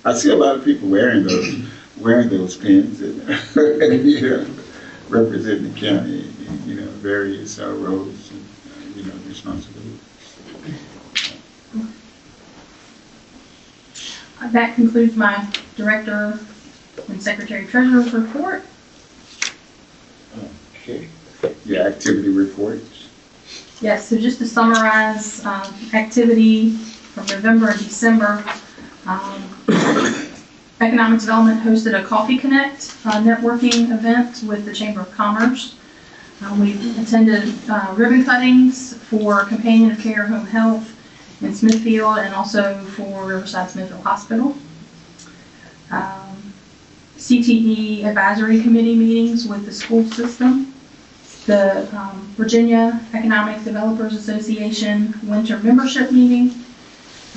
I see a lot of people wearing those pins and representing the county, various roles and responsibilities. That concludes my Director and Secretary Treasurer's report. Okay. Your activity reports. Yes, so just to summarize, activity from November and December, Economic Development hosted a Coffee Connect networking event with the Chamber of Commerce. We attended ribbon cuttings for Companion of Care Home Health in Smithfield, and also for Riverside Smithfield Hospital. CTE advisory committee meetings with the school system. The Virginia Economic Developers Association winter membership meeting.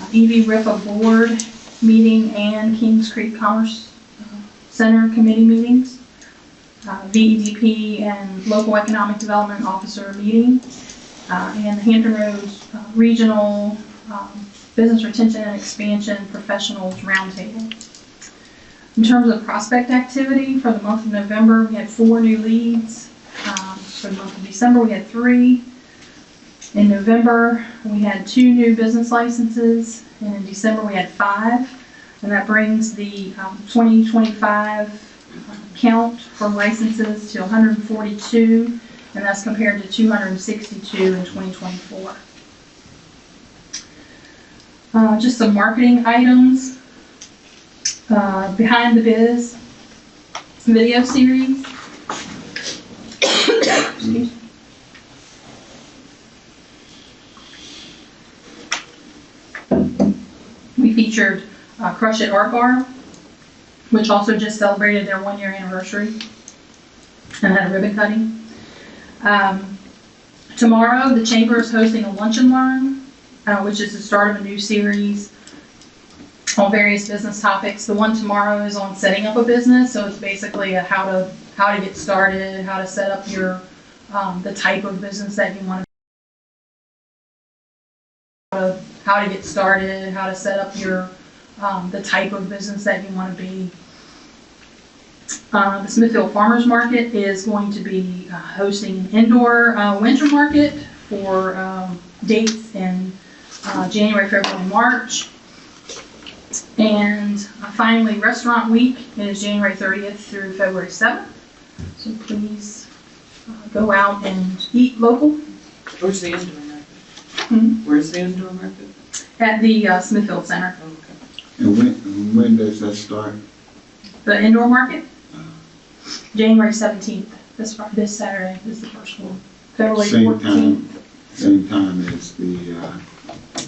EV RIPA board meeting and Kings Creek Commerce Center committee meetings. VEDP and local economic development officer meeting. And the Hampton Roads Regional Business Retention and Expansion Professionals Roundtable. In terms of prospect activity, for the month of November, we had 4 new leads. For the month of December, we had 3. In November, we had 2 new business licenses, and in December, we had 5. And that brings the 2025 count for licenses to 142, and that's compared to 262 in 2024. Just some marketing items. Behind the Biz video series. Excuse me. We featured Crush It Art Bar, which also just celebrated their 1-year anniversary and had a ribbon cutting. Tomorrow, the Chamber is hosting a Lunch and Learn, which is the start of a new series on various business topics. The one tomorrow is on setting up a business, so it's basically how to get started, how to set up your the type of business that you want to, how to get started, how to set up your, the type of business that you want to be. The Smithfield Farmers Market is going to be hosting an indoor winter market for dates in January, February, March. And finally, Restaurant Week is January 30th through February 7th. So please go out and eat local Where's the indoor market? Mhm. Where's the indoor market? at the Smithfield Center. Oh, okay. And when does that start? The indoor market, January 17th. This Saturday is the first one. February Same 14th. Same time as the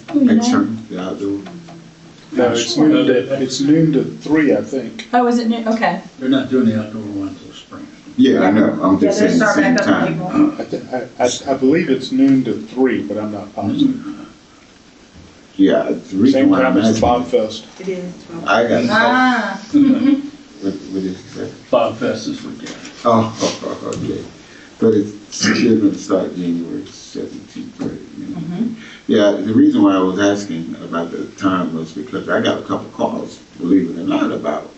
Oh, you know? external, the outdoor? No, it's noon to 3, I think. Oh, is it new? Okay. They're not doing the outdoor one until spring. Yeah, I know, I'm Yeah, just they saying the start same back up in time. April. I believe it's noon to 3, but I'm not positive. Yeah, the reason Same why I'm time as the asking, Bob Fest. It is. I got, Ah. what did you say? Bob Fest this weekend. Oh, okay. But it's still gonna start January 17th, right? Mhm. Yeah, the reason why I was asking about the time was because I got a couple calls, believe it or not, about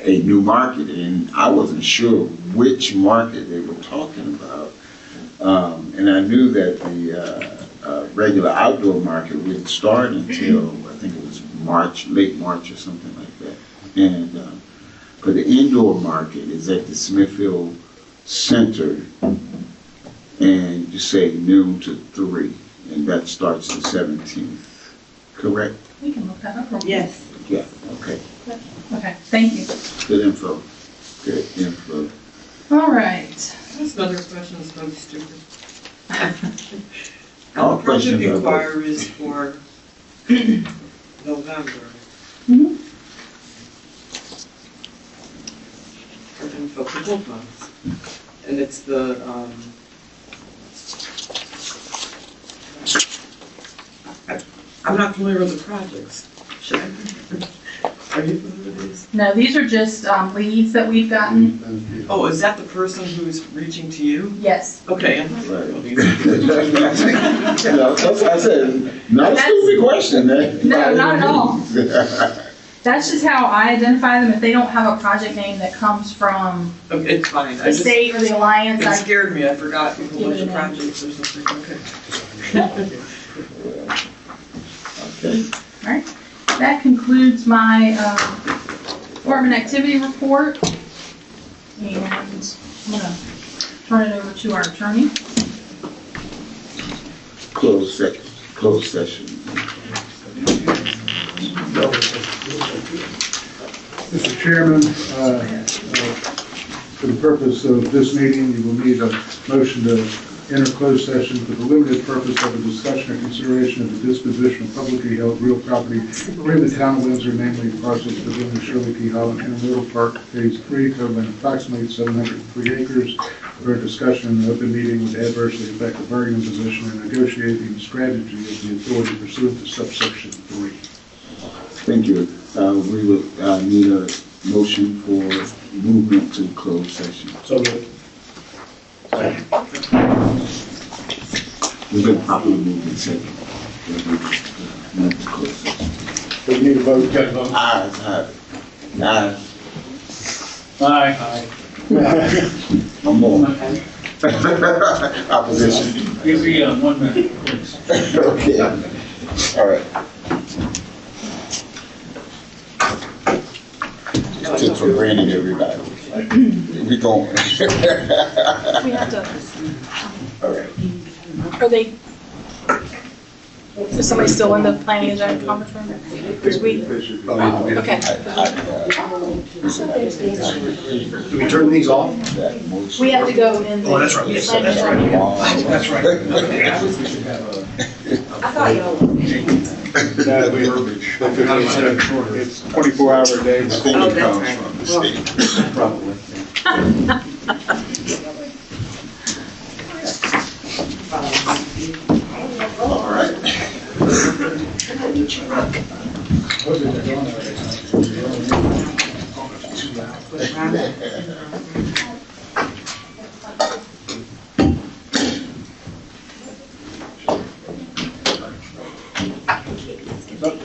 a new market, and I wasn't sure which market they were talking about. And I knew that the regular outdoor market wouldn't start until, I think it was March, late March or something like that. And, but the indoor market is at the Smithfield Center, and you say noon to 3, and that starts the 17th, correct? We can look that up real quick. Yes. Yeah, okay, Okay, thank you. good info, good info. All right. That's another question that's probably stupid. All The project questions are- inquiry is for November. Mhm. For info for both months. And it's the, I'm not familiar with the projects. Should I? Are you familiar with these? No, these are just leads that we've gotten. Oh, is that the person who's reaching to you? Yes. Okay. I'm Right. familiar with these. No, that's what I said, not a stupid question, eh? No, not at all. That's just how I identify them. If they don't have a project name that comes from Okay, it's fine. the state or the alliance, It I scared me. I forgot a whole Give bunch it of a projects or something. Okay. Okay, That concludes my department activity report. And I'm gonna turn it over to our attorney. closed session. Mr. Chairman, for the purpose of this meeting, you will need a motion to enter closed session for the limited purpose of a discussion or consideration of the disposition of publicly held real property in the town of Windsor, namely parcels within the Shirley P. Holland Intermodal Park Phase 3, totaling approximately 703 acres, for a discussion in an open meeting would adversely affect the bargaining position and negotiating strategy of the authority pursuant to subsection 3. Thank you. We would need a motion for movement to closed session. So moved. We've been properly moved and second. Move to closed session. We need a vote. Got to vote. Ayes. Aye. One more. Opposition. Give me 1 minute, please. Okay. All right. Took for granted, everybody. We going. We have to, All right. are they, is somebody still in the planning and zoning conference room? Because we, okay. Do we turn these off? We have to go in the. Oh, that's right. Yes, planning and that's right. zoning. That's right. I thought y'all. It's 24-hour a day. I think it comes from the state. Probably. All right.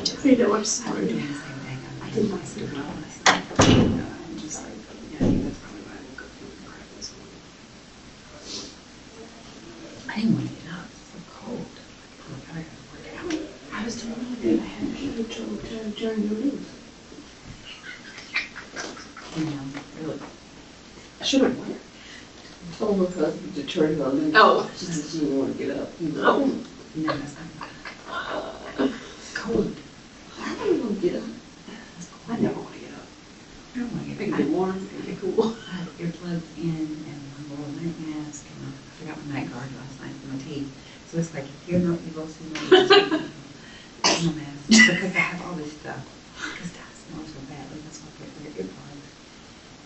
You know, I'm sorry. I'm doing the same thing. I did not sleep well last night. I'm just like, Yeah, I think that's probably why I woke up feeling crap this morning. I didn't want to get up. It's so cold. I gotta work out. I was doing really good. I had really trouble during the news. You know, really. I should have went. Told her husband to turn it on. Oh. She said she didn't want to get up. No. No, that's not Cold. I don't want to get up. I never want to get up. I don't want to It get can get warm, it can get cool. I had earplugs in and my little night mask and I forgot my night guard last night for my teeth. So it's like, hear no evil, see no evil. No mask, because I have all this stuff. Because that smells so badly, that's why I put earplugs.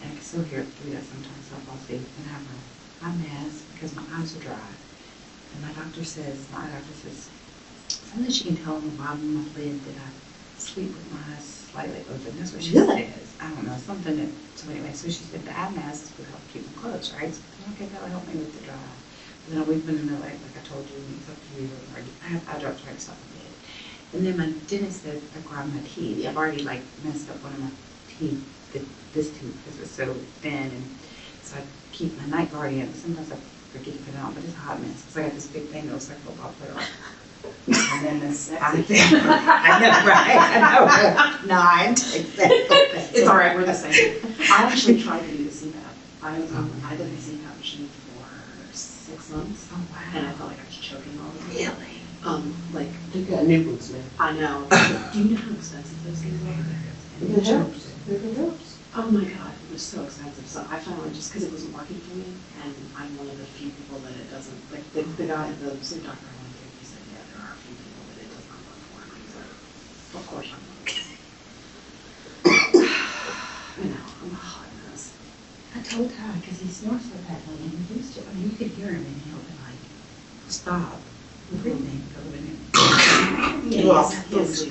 And I can still hear it through that sometimes, so I'll sleep and have my mask because my eyes are dry. And my eye doctor says, something she can tell on the bottom of my lid that I sleep with my eyes slightly open. That's what she says. I don't know, something that, so anyway, so she said the eye masks would help keep them closed, right? So okay, that'll help me with the dry. But then we've been in the, like I told you, it's up to you. I have eye drops right beside my bed. And then my dentist said I grind my teeth. I've already like messed up one of my teeth, this tooth, because it's so thin. And so I keep my night guard in. Sometimes I forget to put it on, but it's a hot mess. Because I got this big thing that looks like a football player. And then this eye thing. I know, right? I know. No, I take that. It's all right, we're the same. I actually tried to do the CPAP. I did the CPAP machine for 6 months. Oh, wow. And I felt like I was choking all the time. Really? Like, They got new ones now. I know. Do you know how expensive those things are? It helps. It helps. Oh my God, it was so expensive. So I finally, just because it wasn't working for me, and I'm one of the few people that it doesn't, like the guy, the sleep doctor I went to, he said, yeah, there are a few people that it does not work for. And he's like, of course I'm not. I know, I'm a hot mess. I told Ty, because he snores so badly, and he used to, I mean, you could hear him, and he'll be like, stop breathing, go in. Yes, yes,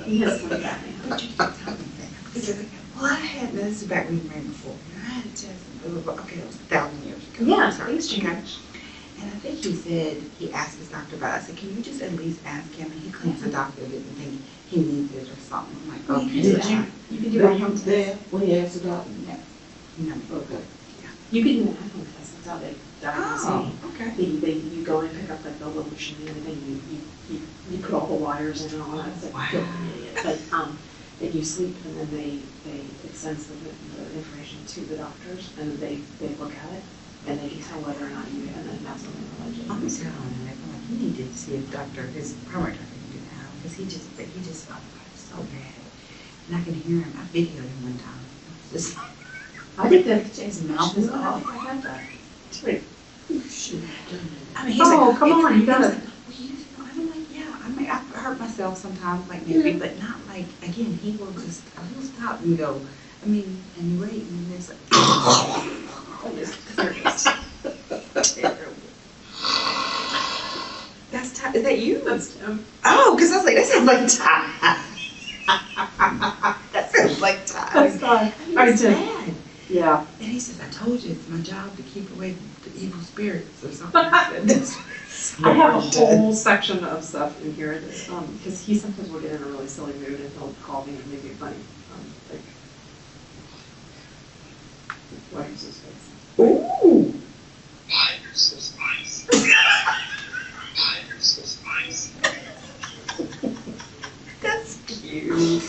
he has sleep apnea. What you keep telling me that? Because, well, I had, this is back when we were married before, and I had a chest, okay, it was 1,000 years ago. Yeah, Sorry. things change. And I think he said, he asked his doctor about it. I said, can you just at least ask him? And he claims the doctor didn't think he needs it or something. I'm like, Well, okay. you could do Were a you home there test. when he asked the doctor? No. Okay. You could do an at-home test. That's how they diagnose Oh, me. okay. You go and pick up like the little machine and everything, you put all the wires in and all that, it's like, Wow. you're an idiot. But, if you sleep and then it sends the information to the doctors and they look at it and they can tell whether or not you, and then that's when they let you. I'm telling him, I'm like, you need to see a doctor, his primary doctor can do that, because he just, oh my God, it's so bad. And I can hear him, I videoed him one time. It's just, I think that his mouth is off. I had that. You should have done I mean, he's Oh, like, come on, you gotta- Well, you just know, I'm like, yeah, I mean, I hurt myself sometimes, like maybe, but not like, again, he will just, he'll stop and go, I mean, and you wait, and it's like, terrible. That's Ty, is that you? That's Tim. Oh, because I was like, that sounds like Ty. That sounds like Ty. That's Ty. It's bad. Yeah. And he says, I told you, it's my job to keep away the evil spirits or something. He said. I have a whole section of stuff in here that, because he sometimes will get in a really silly mood and he'll call me and make it funny. Like, why are you so spicy? Ooh. Why you're so spicy? Why you're so spicy? That's cute.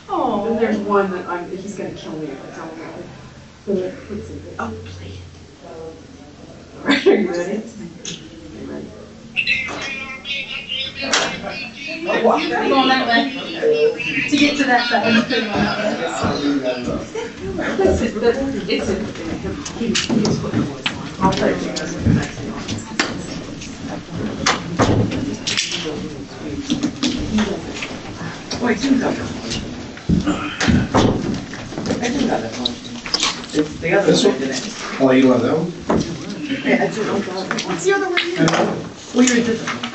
Oh. And there's one that he's gonna kill me if I tell him about it. So let's see. Oh, play it. All right, are you ready? You ready? I'm going that way. To get to that side. I'm putting one out there. It's in him. He's putting the voice on. I'll play it for you guys with the next one. Wait, you got that one. I do got that one. It's the other one, didn't it? Oh, you want that one? Yeah, I do know that. What's the other one? Well, you're a different one.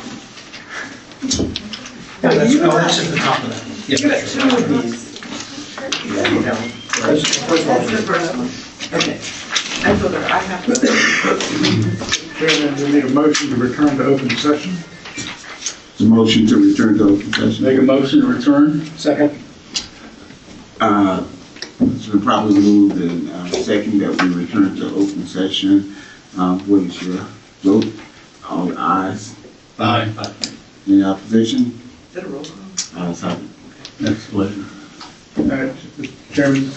Yeah, that's at the top of that. You got two of these. That's the first That's the one. first one. Okay. I feel that I have to. Okay, then we need a motion to return to open session. The motion to return to open session. Make a motion to return? Second. It's been probably moved and second that we return to open session. What is your vote? All ayes? Aye. Any opposition? Is that a roll call? Ayes have it. Next pleasure. Mr. Chairman,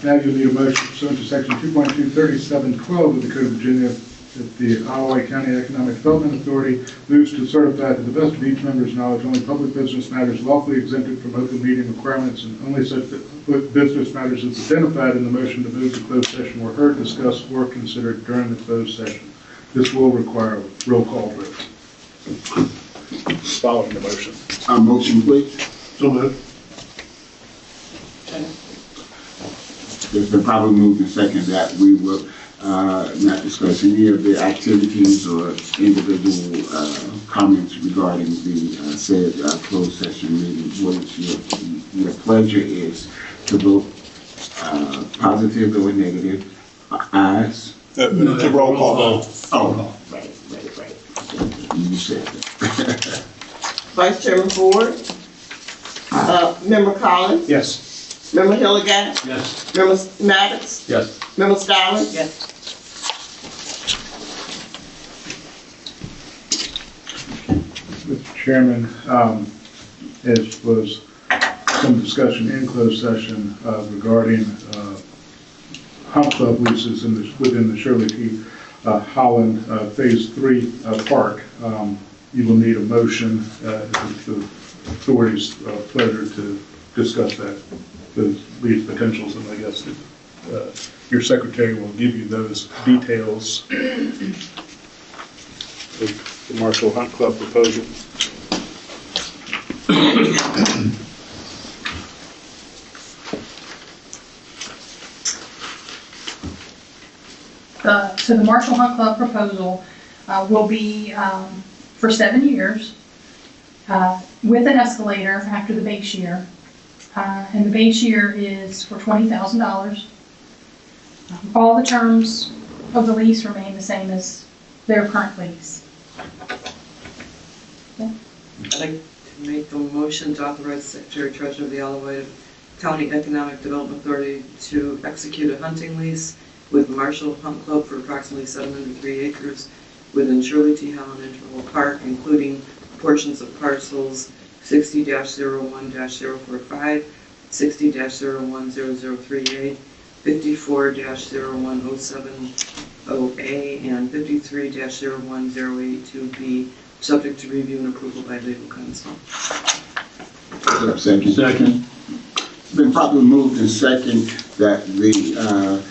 now you'll need a motion pursuant to section 2.23712 of the Code of Virginia that the Ottawa County Economic Development Authority moves to certify to the best of each member's knowledge only public business matters lawfully exempted from open meeting requirements and only such business matters as identified in the motion to move to closed session were heard, discussed, or considered during the closed session. This will require a roll call vote. Following the motion. Motion, please. So moved. It's been probably moved and second that we will not discuss any of the activities or individual comments regarding the said closed session meeting. What is your pleasure is to vote positive or negative. Ayes? It's a roll call. Oh, right. You said that. Vice Chairman Ford, Member Collins, Yes. Member Hilligan, Yes. Member Maddox, Yes. Member Scott. Yes. Mr. Chairman, as was some discussion in closed session regarding hunt club leases within the Shirley T. Holland Phase 3 park, you will need a motion. It's the authority's pleasure to discuss those lease potentials, and I guess that, your secretary will give you those details. The Marshall Hunt Club proposal. So the Marshall Hunt Club proposal will be for 7 years with an escalator after the base year. And the base year is for $20,000. All the terms of the lease remain the same as their current lease. I'd like to make a motion to authorize the Secretary Treasurer of the Ottawa County Economic Development Authority to execute a hunting lease with Marshall Hunt Club for approximately 703 acres within Shirley T. Holland Interval Park, including portions of parcels 60-01-045, 60-010038, 54-010708, and 53-01082B, subject to review and approval by legal counsel. Second. Second. It's been properly moved and second that the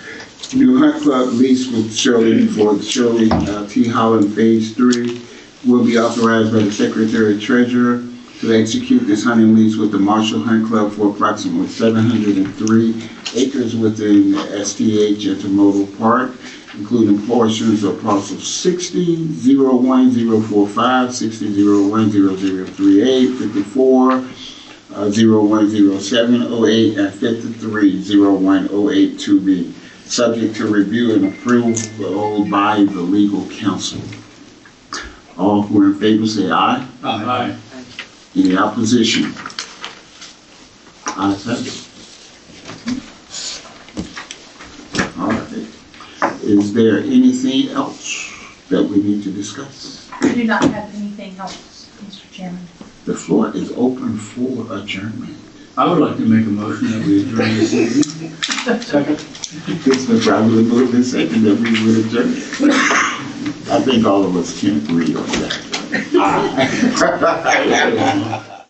new hunt club lease with Shirley for the Shirley T. Holland Phase 3 will be authorized by the Secretary Treasurer to execute this hunting lease with the Marshall Hunt Club for approximately 703 acres within the STH Intermodal Park, including portions of parcels 60-01-045, 60-01-0038, 54-01-0708, and 53-01-082B, subject to review and approval by the legal counsel. All who are in favor say aye. Aye. Any opposition? Ayes have it. All right. Is there anything else that we need to discuss? We do not have anything else, Mr. Chairman. The floor is open for adjournment. I would like to make a motion that we adjourn this meeting. Second. It's been probably moved and second that we would adjourn. I think all of us can agree on that.